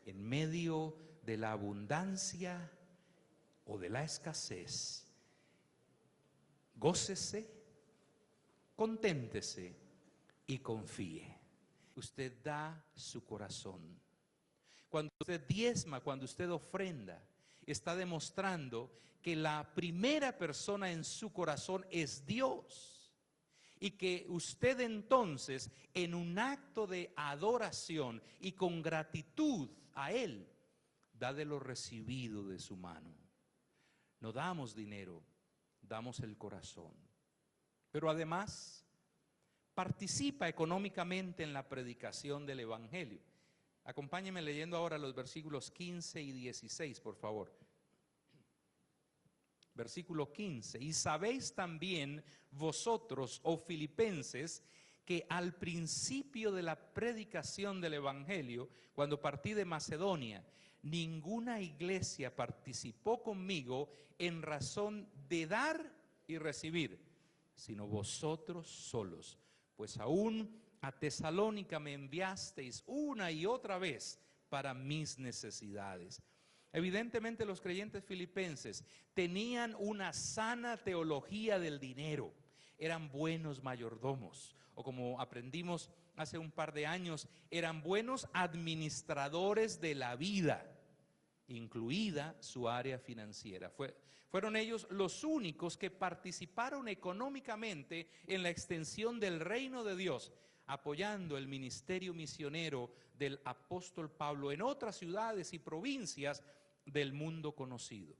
en medio de la abundancia o de la escasez, gócese, conténtese y confíe. Usted da su corazón. Cuando usted diezma, cuando usted ofrenda, está demostrando que la primera persona en su corazón es Dios. Y que usted entonces, en un acto de adoración y con gratitud a Él, da de lo recibido de su mano. No damos dinero, damos el corazón. Pero además, participa económicamente en la predicación del Evangelio. Acompáñenme leyendo ahora los versículos 15 y 16, por favor. Versículo 15. Y sabéis también vosotros, oh filipenses, que al principio de la predicación del Evangelio, cuando partí de Macedonia, ninguna iglesia participó conmigo en razón de dar y recibir, sino vosotros solos. Pues aún a Tesalónica me enviasteis una y otra vez para mis necesidades. Evidentemente los creyentes filipenses tenían una sana teología del dinero, eran buenos mayordomos, o como aprendimos hace un par de años, eran buenos administradores de la vida, incluida su área financiera. Fueron ellos los únicos que participaron económicamente en la extensión del reino de Dios, apoyando el ministerio misionero del apóstol Pablo en otras ciudades y provincias del mundo conocido.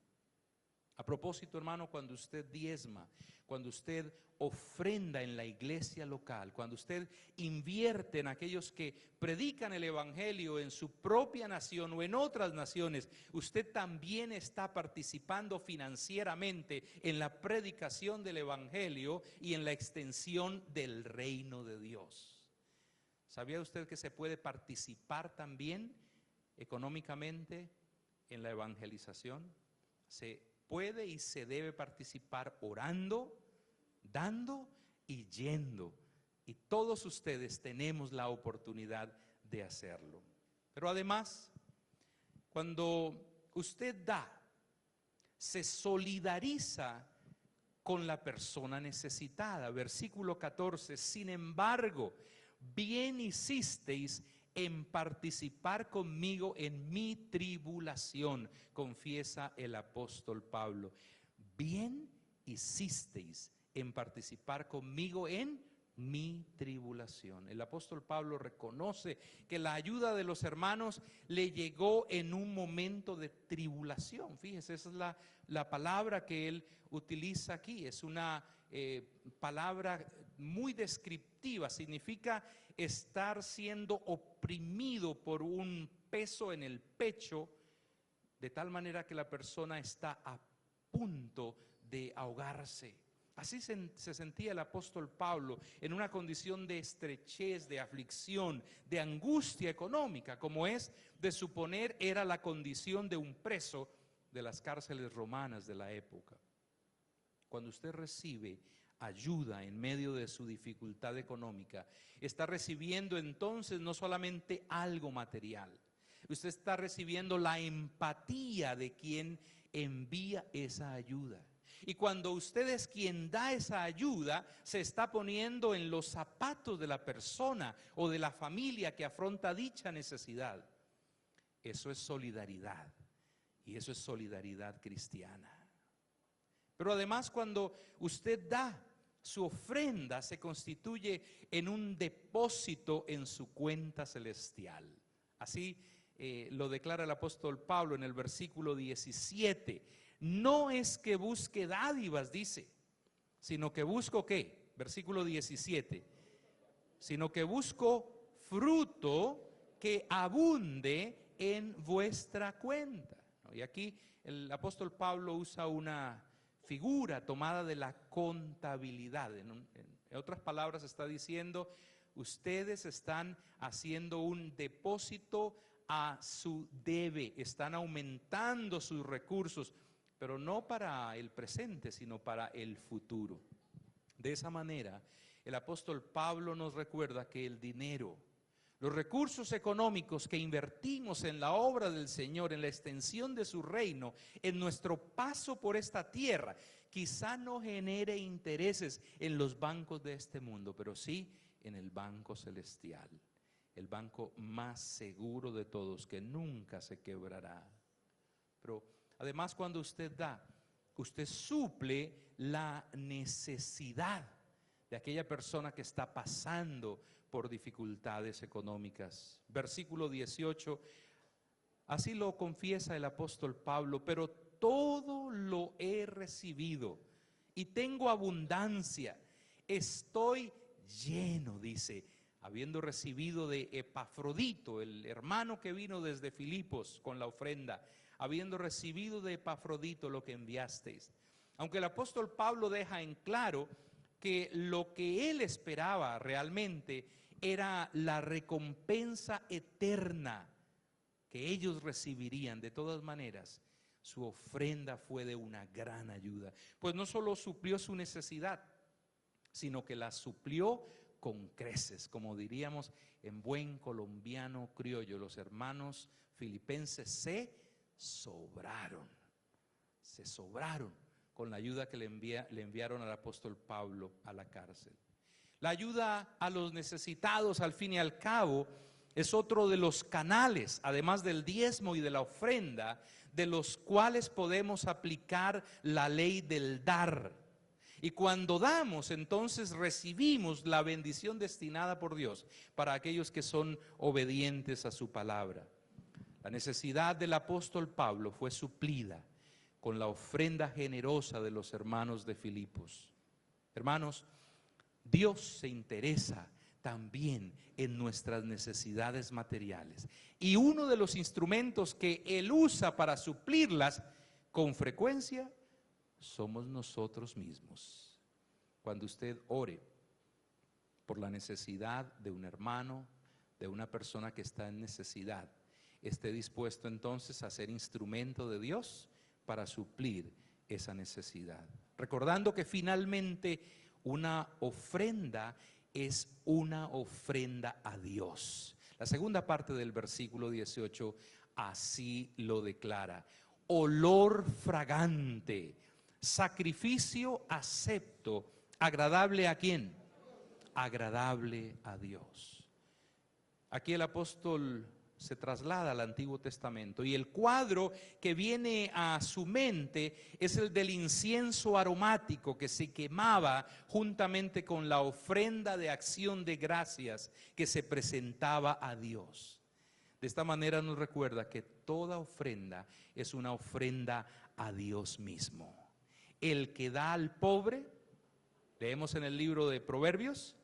A propósito, hermano, cuando usted diezma, cuando usted ofrenda en la iglesia local, cuando usted invierte en aquellos que predican el evangelio en su propia nación o en otras naciones, usted también está participando financieramente en la predicación del evangelio y en la extensión del reino de Dios. ¿Sabía usted que se puede participar también económicamente en la evangelización? Se puede y se debe participar orando, dando y yendo. Y todos ustedes tenemos la oportunidad de hacerlo. Pero además, cuando usted da, se solidariza con la persona necesitada. Versículo 14, sin embargo, bien hicisteis en participar conmigo en mi tribulación, confiesa el apóstol Pablo. Bien hicisteis en participar conmigo en mi tribulación. El apóstol Pablo reconoce que la ayuda de los hermanos le llegó en un momento de tribulación. Fíjese, esa es la palabra que él utiliza aquí. Es una palabra muy descriptiva. Significa estar siendo oprimido por un peso en el pecho, de tal manera que la persona está a punto de ahogarse. Así se sentía el apóstol Pablo, en una condición de estrechez, de aflicción, de angustia económica, como es de suponer era la condición de un preso de las cárceles romanas de la época. Cuando usted recibe ayuda en medio de su dificultad económica, está recibiendo entonces no solamente algo material, usted está recibiendo la empatía de quien envía esa ayuda. Y cuando usted es quien da esa ayuda, se está poniendo en los zapatos de la persona o de la familia que afronta dicha necesidad. Eso es solidaridad, y eso es solidaridad cristiana. Pero además, cuando usted da, su ofrenda se constituye en un depósito en su cuenta celestial. Así lo declara el apóstol Pablo en el versículo 17. No es que busque dádivas, dice, sino que busco ¿qué? Versículo 17. Sino que busco fruto que abunde en vuestra cuenta. Y aquí el apóstol Pablo usa una figura tomada de la contabilidad. En otras palabras está diciendo, ustedes están haciendo un depósito a su debe, están aumentando sus recursos, pero no para el presente, sino para el futuro. De esa manera, el apóstol Pablo nos recuerda que el dinero, Los recursos económicos que invertimos en la obra del Señor, en la extensión de su reino, en nuestro paso por esta tierra, quizá no genere intereses en los bancos de este mundo, pero sí en el banco celestial, el banco más seguro de todos, que nunca se quebrará. Pero además, cuando usted da, usted suple la necesidad de aquella persona que está pasando por dificultades económicas. Versículo 18, así lo confiesa el apóstol Pablo: pero todo lo he recibido y tengo abundancia, estoy lleno, dice, habiendo recibido de Epafrodito, el hermano que vino desde Filipos con la ofrenda, habiendo recibido de Epafrodito lo que enviasteis. Aunque el apóstol Pablo deja en claro que lo que él esperaba realmente era la recompensa eterna que ellos recibirían, de todas maneras, su ofrenda fue de una gran ayuda, pues no solo suplió su necesidad, sino que la suplió con creces, como diríamos en buen colombiano criollo. Los hermanos filipenses se sobraron con la ayuda que le enviaron al apóstol Pablo a la cárcel. La ayuda a los necesitados, al fin y al cabo, es otro de los canales, además del diezmo y de la ofrenda, de los cuales podemos aplicar la ley del dar. Y cuando damos, entonces recibimos la bendición destinada por Dios para aquellos que son obedientes a su palabra. La necesidad del apóstol Pablo fue suplida con la ofrenda generosa de los hermanos de Filipos. Hermanos, Dios se interesa también en nuestras necesidades materiales, y uno de los instrumentos que Él usa para suplirlas con frecuencia somos nosotros mismos. Cuando usted ore por la necesidad de un hermano, de una persona que está en necesidad, esté dispuesto entonces a ser instrumento de Dios para suplir esa necesidad, recordando que finalmente una ofrenda es una ofrenda a Dios. La segunda parte del versículo 18 así lo declara: olor fragante, sacrificio acepto, agradable ¿a quién? Agradable a Dios. Aquí el apóstol se traslada al Antiguo Testamento, y el cuadro que viene a su mente es el del incienso aromático que se quemaba juntamente con la ofrenda de acción de gracias que se presentaba a Dios. De esta manera nos recuerda que toda ofrenda es una ofrenda a Dios mismo. El que da al pobre, leemos en el libro de Proverbios,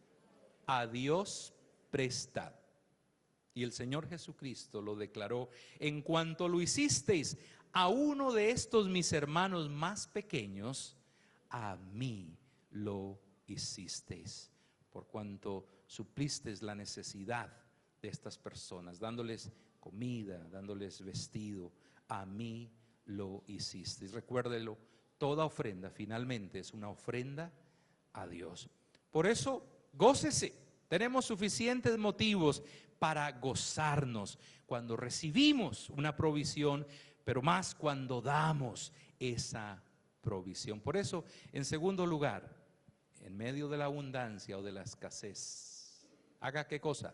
a Dios presta. Y el Señor Jesucristo lo declaró: en cuanto lo hicisteis a uno de estos mis hermanos más pequeños, a mí lo hicisteis. Por cuanto suplisteis la necesidad de estas personas, dándoles comida, dándoles vestido, a mí lo hicisteis. Recuérdelo, toda ofrenda finalmente es una ofrenda a Dios. Por eso, gócese. Tenemos suficientes motivos para gozarnos cuando recibimos una provisión, pero más cuando damos esa provisión. Por eso, en segundo lugar, en medio de la abundancia o de la escasez, ¿haga qué cosa?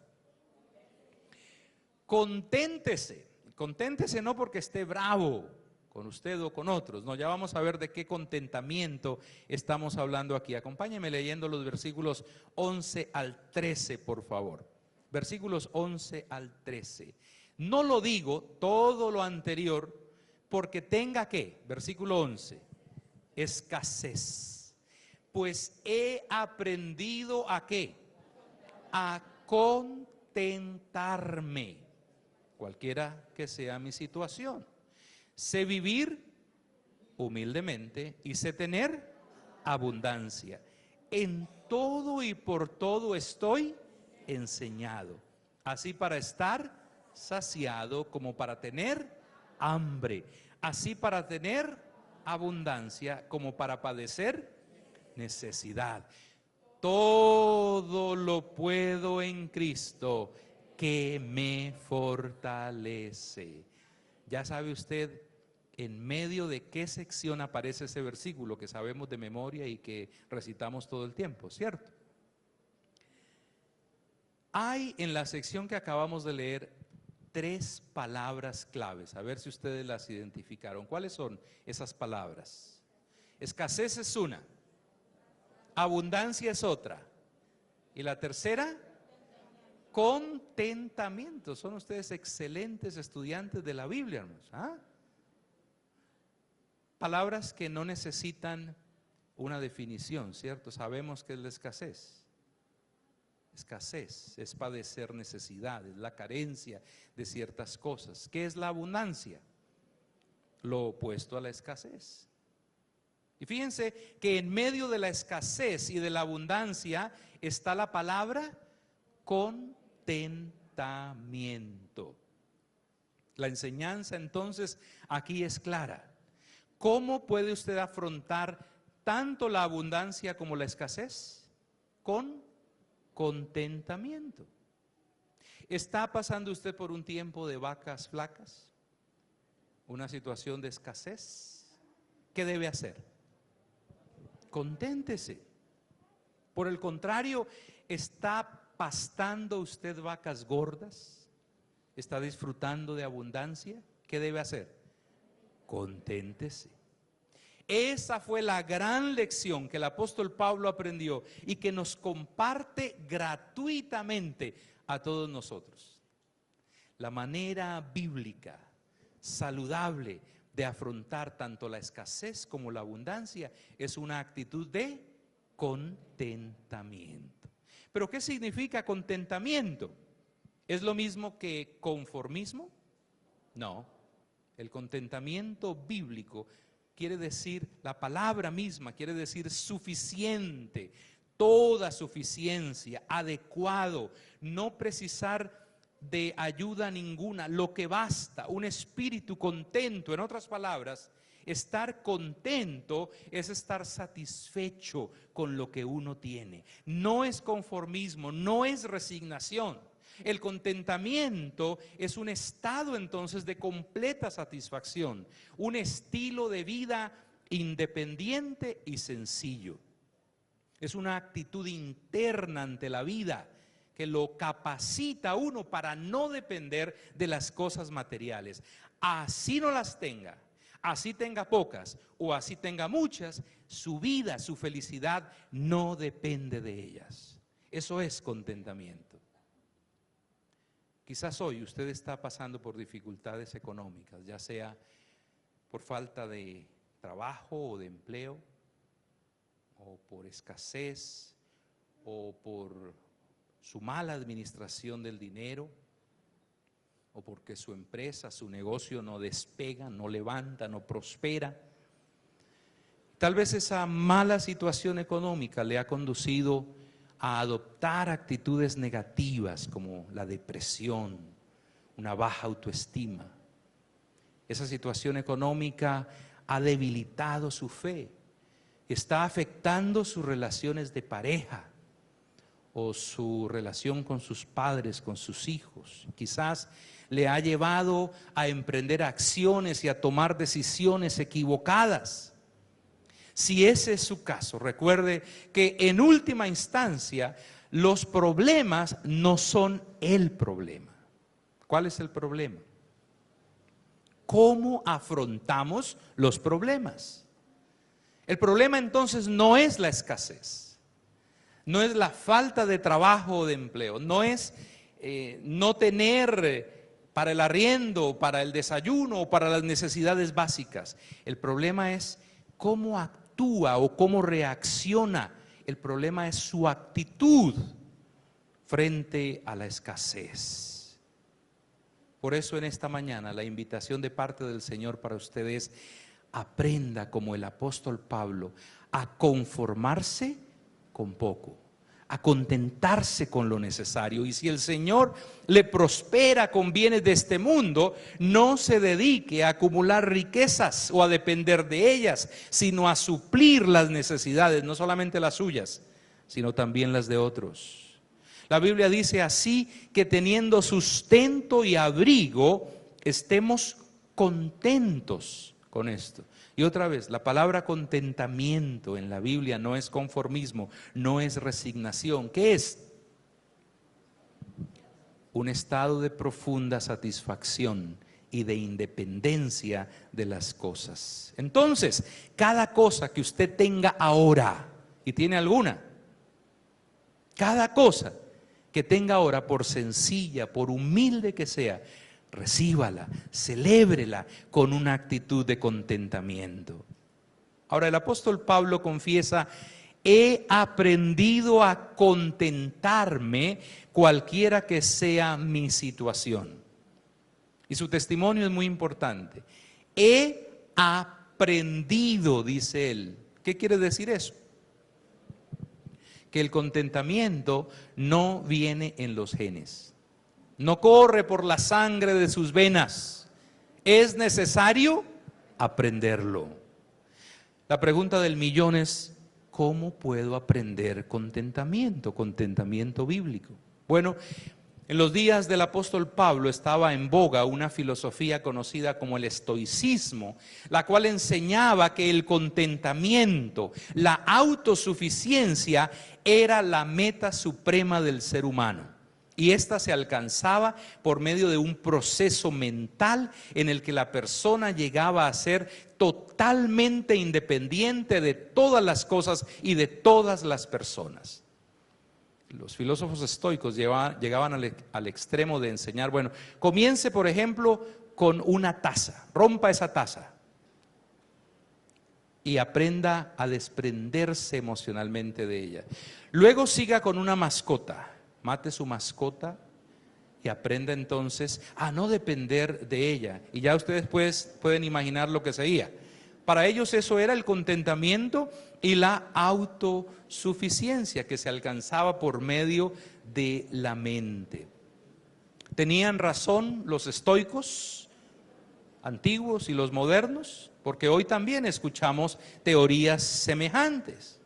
Conténtese. Conténtese no porque esté bravo con usted o con otros, no, ya vamos a ver de qué contentamiento estamos hablando aquí. Acompáñeme leyendo los versículos 11 al 13, por favor. Versículos 11 al 13. No lo digo todo lo anterior porque tenga ¿qué? Versículo 11, escasez. Pues he aprendido ¿a qué? A contentarme, cualquiera que sea mi situación. Sé vivir humildemente y sé tener abundancia. En todo y por todo estoy enseñado, así para estar saciado como para tener hambre, así para tener abundancia como para padecer necesidad. Todo lo puedo en Cristo que me fortalece. Ya sabe usted en medio de qué sección aparece ese versículo que sabemos de memoria y que recitamos todo el tiempo, ¿cierto? Hay en la sección que acabamos de leer 3 palabras claves, a ver si ustedes las identificaron. ¿Cuáles son esas palabras? Escasez es una, abundancia es otra, y la tercera, contentamiento. Son ustedes excelentes estudiantes de la Biblia, hermanos. ¿Ah? Palabras que no necesitan una definición, ¿cierto? Sabemos que es la escasez. Escasez es padecer necesidades, la carencia de ciertas cosas. ¿Qué es la abundancia? Lo opuesto a la escasez. Y fíjense que en medio de la escasez y de la abundancia está la palabra contentamiento. La enseñanza entonces aquí es clara. ¿Cómo puede usted afrontar tanto la abundancia como la escasez? Con contentamiento. ¿Está pasando usted por un tiempo de vacas flacas? ¿Una situación de escasez? ¿Qué debe hacer? Conténtese. Por el contrario, ¿está pastando usted vacas gordas? ¿Está disfrutando de abundancia? ¿Qué debe hacer? Conténtese. Esa fue la gran lección que el apóstol Pablo aprendió y que nos comparte gratuitamente a todos nosotros. La manera bíblica, saludable de afrontar tanto la escasez como la abundancia es una actitud de contentamiento. ¿Pero qué significa contentamiento? ¿Es lo mismo que conformismo? No. El contentamiento bíblico quiere decir, la palabra misma quiere decir suficiente, toda suficiencia, adecuado, no precisar de ayuda ninguna, lo que basta, un espíritu contento. En otras palabras, estar contento es estar satisfecho con lo que uno tiene. No es conformismo, no es resignación. El contentamiento es un estado entonces de completa satisfacción, un estilo de vida independiente y sencillo. Es una actitud interna ante la vida que lo capacita a uno para no depender de las cosas materiales. Así no las tenga, así tenga pocas o así tenga muchas, su vida, su felicidad no depende de ellas. Eso es contentamiento. Quizás hoy usted está pasando por dificultades económicas, ya sea por falta de trabajo o de empleo, o por escasez, o por su mala administración del dinero, o porque su empresa, su negocio no despega, no levanta, no prospera. Tal vez esa mala situación económica le ha conducido a adoptar actitudes negativas como la depresión, una baja autoestima. Esa situación económica ha debilitado su fe, está afectando sus relaciones de pareja o su relación con sus padres, con sus hijos. Quizás le ha llevado a emprender acciones y a tomar decisiones equivocadas. Si ese es su caso, recuerde que en última instancia los problemas no son el problema. ¿Cuál es el problema? ¿Cómo afrontamos los problemas? El problema entonces no es la escasez, no es la falta de trabajo o de empleo, no es no tener para el arriendo, para el desayuno o para las necesidades básicas. El problema es cómo actúa o cómo reacciona. El problema es su actitud frente a la escasez. Por eso en esta mañana la invitación de parte del Señor para ustedes: aprenda como el apóstol Pablo a conformarse con poco, a contentarse con lo necesario. Y si el Señor le prospera con bienes de este mundo, no se dedique a acumular riquezas o a depender de ellas, sino a suplir las necesidades, no solamente las suyas, sino también las de otros. La Biblia dice así que teniendo sustento y abrigo, estemos contentos con esto. Y otra vez, la palabra contentamiento en la Biblia no es conformismo, no es resignación. ¿Qué es? Un estado de profunda satisfacción y de independencia de las cosas. Entonces, cada cosa que usted tenga ahora, y tiene alguna, cada cosa que tenga ahora, por sencilla, por humilde que sea, recíbala, celébrela con una actitud de contentamiento. Ahora el apóstol Pablo confiesa: he aprendido a contentarme cualquiera que sea mi situación. Y su testimonio es muy importante. He aprendido, dice él. ¿Qué quiere decir eso? Que el contentamiento no viene en los genes, no corre por la sangre de sus venas. Es necesario aprenderlo. La pregunta del millón es: ¿cómo puedo aprender contentamiento? Contentamiento bíblico. Bueno, en los días del apóstol Pablo estaba en boga una filosofía conocida como el estoicismo, la cual enseñaba que el contentamiento, la autosuficiencia, era la meta suprema del ser humano. Y esta se alcanzaba por medio de un proceso mental en el que la persona llegaba a ser totalmente independiente de todas las cosas y de todas las personas. Los filósofos estoicos llegaban al extremo de enseñar: bueno, comience por ejemplo con una taza, rompa esa taza y aprenda a desprenderse emocionalmente de ella. Luego siga con una mascota, mate su mascota y aprenda entonces a no depender de ella. Y ya ustedes pueden imaginar lo que seguía. Para ellos eso era el contentamiento y la autosuficiencia que se alcanzaba por medio de la mente. ¿Tenían razón los estoicos antiguos y los modernos? Porque hoy también escuchamos teorías semejantes.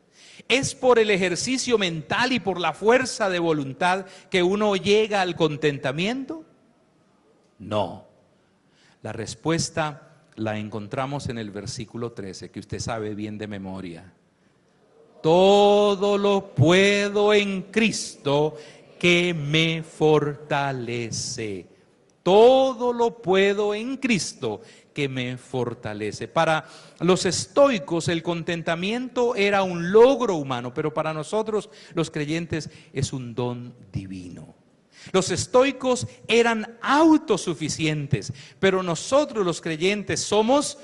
¿Es por el ejercicio mental y por la fuerza de voluntad que uno llega al contentamiento? No. La respuesta la encontramos en el versículo 13, que usted sabe bien de memoria. Todo lo puedo en Cristo que me fortalece. Todo lo puedo en Cristo que me fortalece. Para los estoicos el contentamiento era un logro humano, pero para nosotros los creyentes es un don divino. Los estoicos eran autosuficientes, pero nosotros los creyentes somos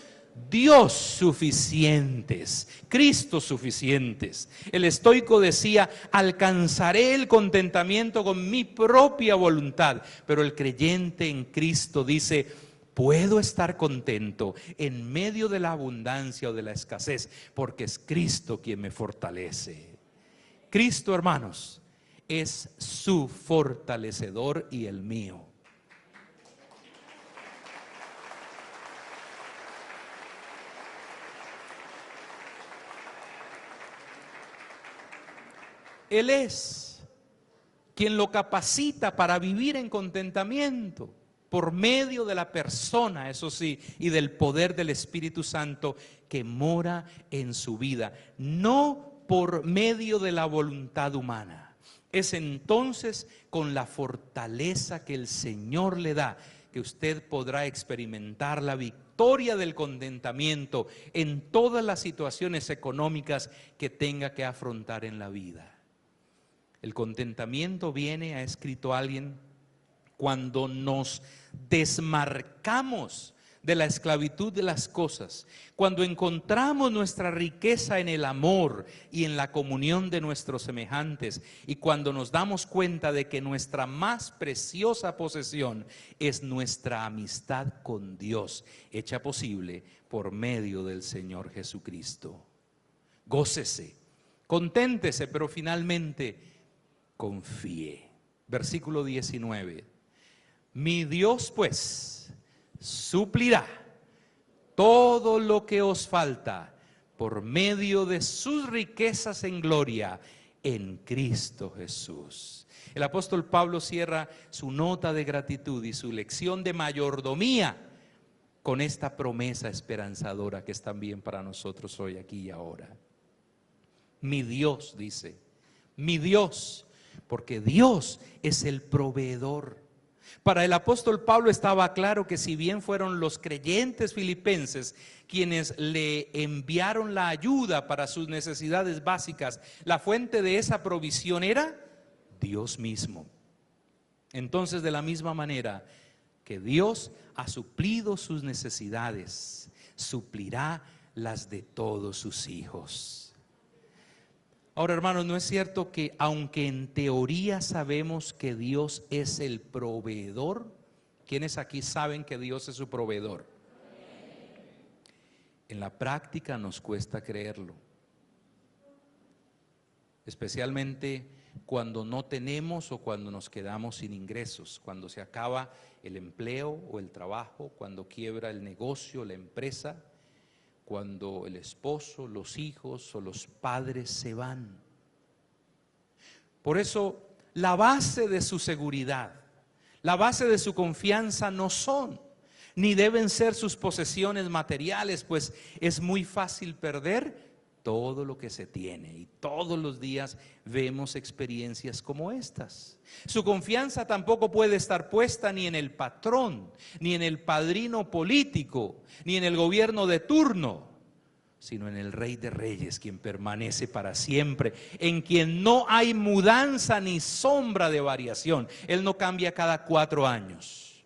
Dios suficientes, Cristo suficientes. El estoico decía: alcanzaré el contentamiento con mi propia voluntad, pero el creyente en Cristo dice: puedo estar contento en medio de la abundancia o de la escasez, porque es Cristo quien me fortalece. Cristo, hermanos, es su fortalecedor y el mío. Él es quien lo capacita para vivir en contentamiento por medio de la persona, eso sí, y del poder del Espíritu Santo que mora en su vida, no por medio de la voluntad humana. Es entonces con la fortaleza que el Señor le da que usted podrá experimentar la victoria del contentamiento en todas las situaciones económicas que tenga que afrontar en la vida. El contentamiento viene, ha escrito alguien, cuando nos desmarcamos de la esclavitud de las cosas, cuando encontramos nuestra riqueza en el amor y en la comunión de nuestros semejantes, y cuando nos damos cuenta de que nuestra más preciosa posesión es nuestra amistad con Dios, hecha posible por medio del Señor Jesucristo. Gócese, conténtese, pero finalmente confíe. Versículo 19. Mi Dios pues suplirá todo lo que os falta por medio de sus riquezas en gloria en Cristo Jesús. El apóstol Pablo cierra su nota de gratitud y su lección de mayordomía con esta promesa esperanzadora que es también para nosotros hoy, aquí y ahora. Mi Dios, dice, mi Dios, porque Dios es el proveedor. Para el apóstol Pablo estaba claro que si bien fueron los creyentes filipenses quienes le enviaron la ayuda para sus necesidades básicas, la fuente de esa provisión era Dios mismo. Entonces, de la misma manera que Dios ha suplido sus necesidades, suplirá las de todos sus hijos. Ahora, hermanos, ¿no es cierto que aunque en teoría sabemos que Dios es el proveedor? ¿Quiénes aquí saben que Dios es su proveedor? En la práctica nos cuesta creerlo, especialmente cuando no tenemos o cuando nos quedamos sin ingresos, cuando se acaba el empleo o el trabajo, cuando quiebra el negocio, la empresa, cuando el esposo, los hijos o los padres se van. Por eso, la base de su seguridad, la base de su confianza no son, ni deben ser sus posesiones materiales, pues es muy fácil perder todo lo que se tiene, y todos los días vemos experiencias como estas. Su confianza tampoco puede estar puesta ni en el patrón, ni en el padrino político, ni en el gobierno de turno, sino en el Rey de Reyes, quien permanece para siempre, en quien no hay mudanza ni sombra de variación. Él no cambia cada 4 años.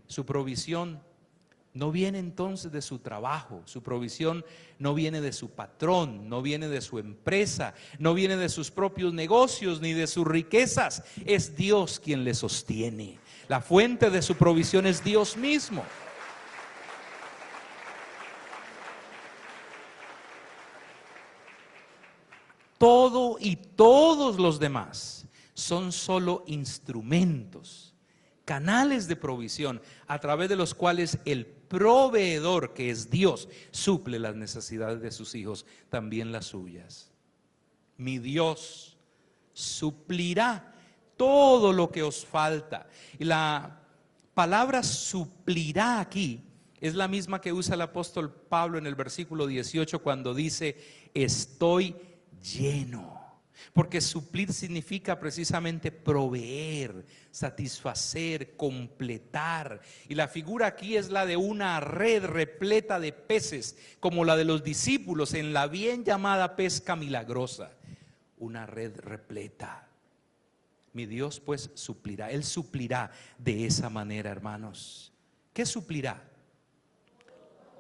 Su provisión no viene entonces de su trabajo, su provisión no viene de su patrón, no viene de su empresa, no viene de sus propios negocios ni de sus riquezas. Es Dios quien le sostiene. La fuente de su provisión es Dios mismo. Todo y todos los demás son solo instrumentos, canales de provisión a través de los cuales el proveedor, que es Dios, suple las necesidades de sus hijos, también las suyas. Mi Dios suplirá todo lo que os falta. Y la palabra suplirá aquí es la misma que usa el apóstol Pablo en el versículo 18 cuando dice: estoy lleno. Porque suplir significa precisamente proveer, satisfacer, completar. Y la figura aquí es la de una red repleta de peces, como la de los discípulos en la bien llamada pesca milagrosa. Una red repleta. Mi Dios pues suplirá. Él suplirá de esa manera, hermanos. ¿Qué suplirá?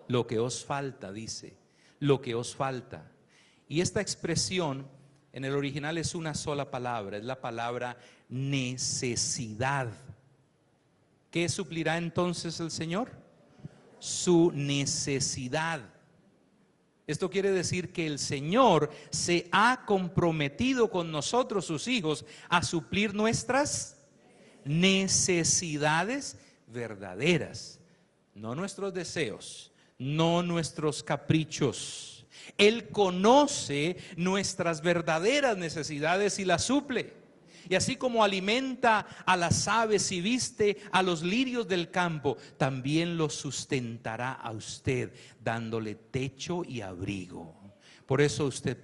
Lo que os falta, dice. Lo que os falta. Y esta expresión en el original es una sola palabra, es la palabra necesidad. ¿Qué suplirá entonces el Señor? Su necesidad. Esto quiere decir que el Señor se ha comprometido con nosotros, sus hijos, a suplir nuestras necesidades verdaderas, no nuestros deseos, no nuestros caprichos. Él conoce nuestras verdaderas necesidades y las suple. Y así como alimenta a las aves y viste a los lirios del campo, también los sustentará a usted, dándole techo y abrigo. Por eso usted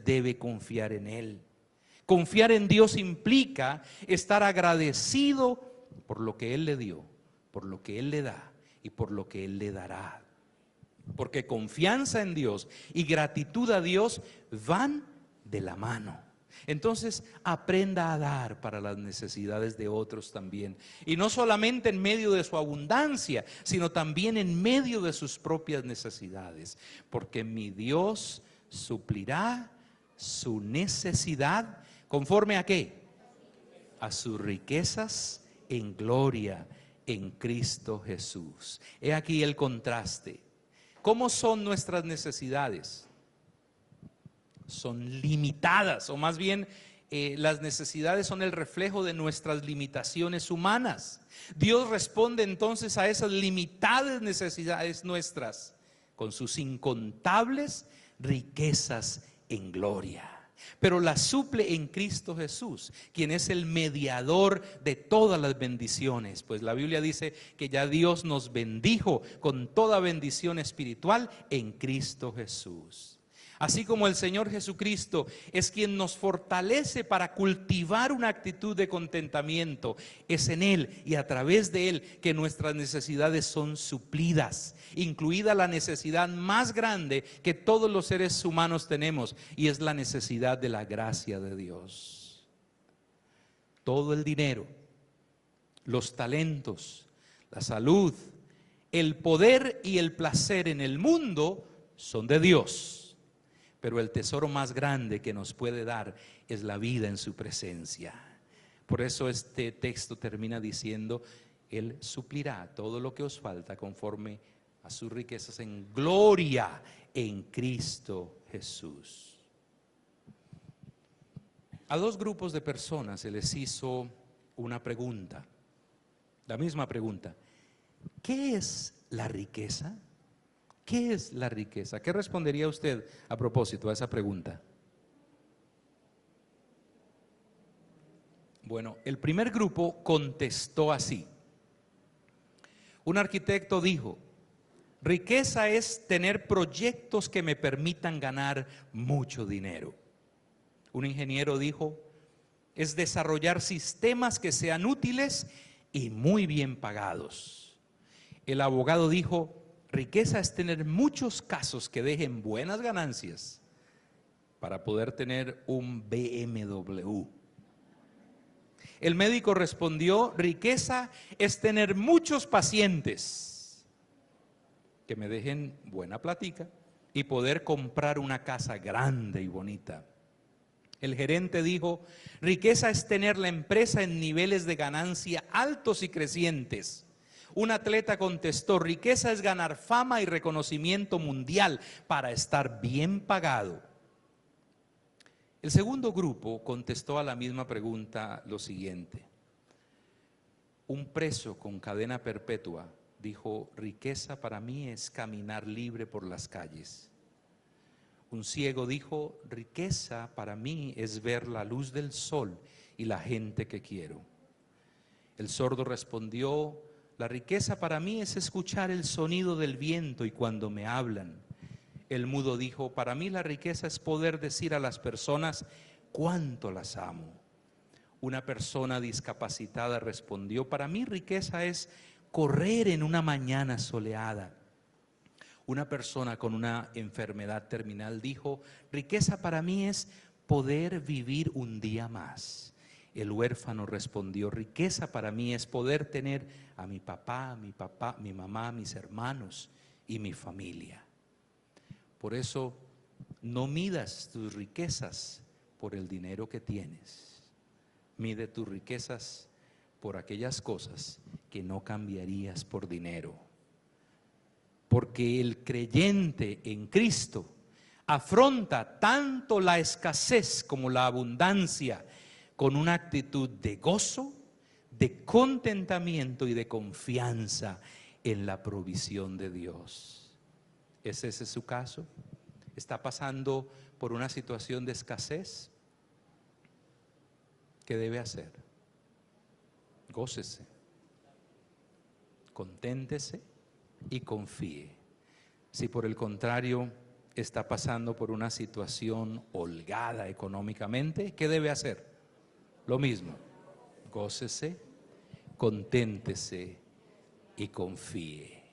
debe confiar en Él. Confiar en Dios implica estar agradecido por lo que Él le dio, por lo que Él le da y por lo que Él le dará. Porque confianza en Dios y gratitud a Dios van de la mano. Entonces aprenda a dar para las necesidades de otros también. Y no solamente en medio de su abundancia, sino también en medio de sus propias necesidades. Porque mi Dios suplirá su necesidad, ¿conforme a qué? A sus riquezas en gloria en Cristo Jesús. He aquí el contraste. ¿Cómo son nuestras necesidades? Son limitadas, o más bien las necesidades son el reflejo de nuestras limitaciones humanas. Dios responde entonces a esas limitadas necesidades nuestras con sus incontables riquezas en gloria. pero la suple en Cristo Jesús, quien es el mediador de todas las bendiciones. Pues la Biblia dice que ya Dios nos bendijo con toda bendición espiritual en Cristo Jesús. Así como el Señor Jesucristo es quien nos fortalece para cultivar una actitud de contentamiento, es en Él y a través de Él que nuestras necesidades son suplidas, incluida la necesidad más grande que todos los seres humanos tenemos, y es la necesidad de la gracia de Dios. Todo el dinero, los talentos, la salud, el poder y el placer en el mundo son de Dios. Pero el tesoro más grande que nos puede dar es la vida en su presencia. Por eso este texto termina diciendo: Él suplirá todo lo que os falta conforme a sus riquezas en gloria en Cristo Jesús. A dos grupos de personas se les hizo una pregunta, la misma pregunta: ¿qué es la riqueza? ¿Qué es la riqueza? ¿Qué respondería usted a propósito a esa pregunta? Bueno, el primer grupo contestó así. Un arquitecto dijo: riqueza es tener proyectos que me permitan ganar mucho dinero. Un ingeniero dijo: es desarrollar sistemas que sean útiles y muy bien pagados. El abogado dijo: riqueza es tener muchos casos que dejen buenas ganancias para poder tener un BMW. El médico respondió: riqueza es tener muchos pacientes que me dejen buena platica y poder comprar una casa grande y bonita. El gerente dijo: riqueza es tener la empresa en niveles de ganancia altos y crecientes. Un atleta contestó: riqueza es ganar fama y reconocimiento mundial para estar bien pagado. El segundo grupo contestó a la misma pregunta lo siguiente. Un preso con cadena perpetua dijo: riqueza para mí es caminar libre por las calles. Un ciego dijo: riqueza para mí es ver la luz del sol y la gente que quiero. El sordo respondió: la riqueza para mí es escuchar el sonido del viento y cuando me hablan. El mudo dijo: para mí la riqueza es poder decir a las personas cuánto las amo. Una persona discapacitada respondió: para mí riqueza es correr en una mañana soleada. Una persona con una enfermedad terminal dijo: riqueza para mí es poder vivir un día más. El huérfano respondió: riqueza para mí es poder tener a mi papá, mi mamá, mis hermanos y mi familia. Por eso no midas tus riquezas por el dinero que tienes. Mide tus riquezas por aquellas cosas que no cambiarías por dinero. Porque el creyente en Cristo afronta tanto la escasez como la abundancia con una actitud de gozo, de contentamiento y de confianza en la provisión de Dios. ¿Es ese su caso? ¿Está pasando por una situación de escasez? ¿Qué debe hacer? Gócese, conténtese y confíe. Si por el contrario está pasando por una situación holgada económicamente, ¿qué debe hacer? Lo mismo, gócese, conténtese y confíe.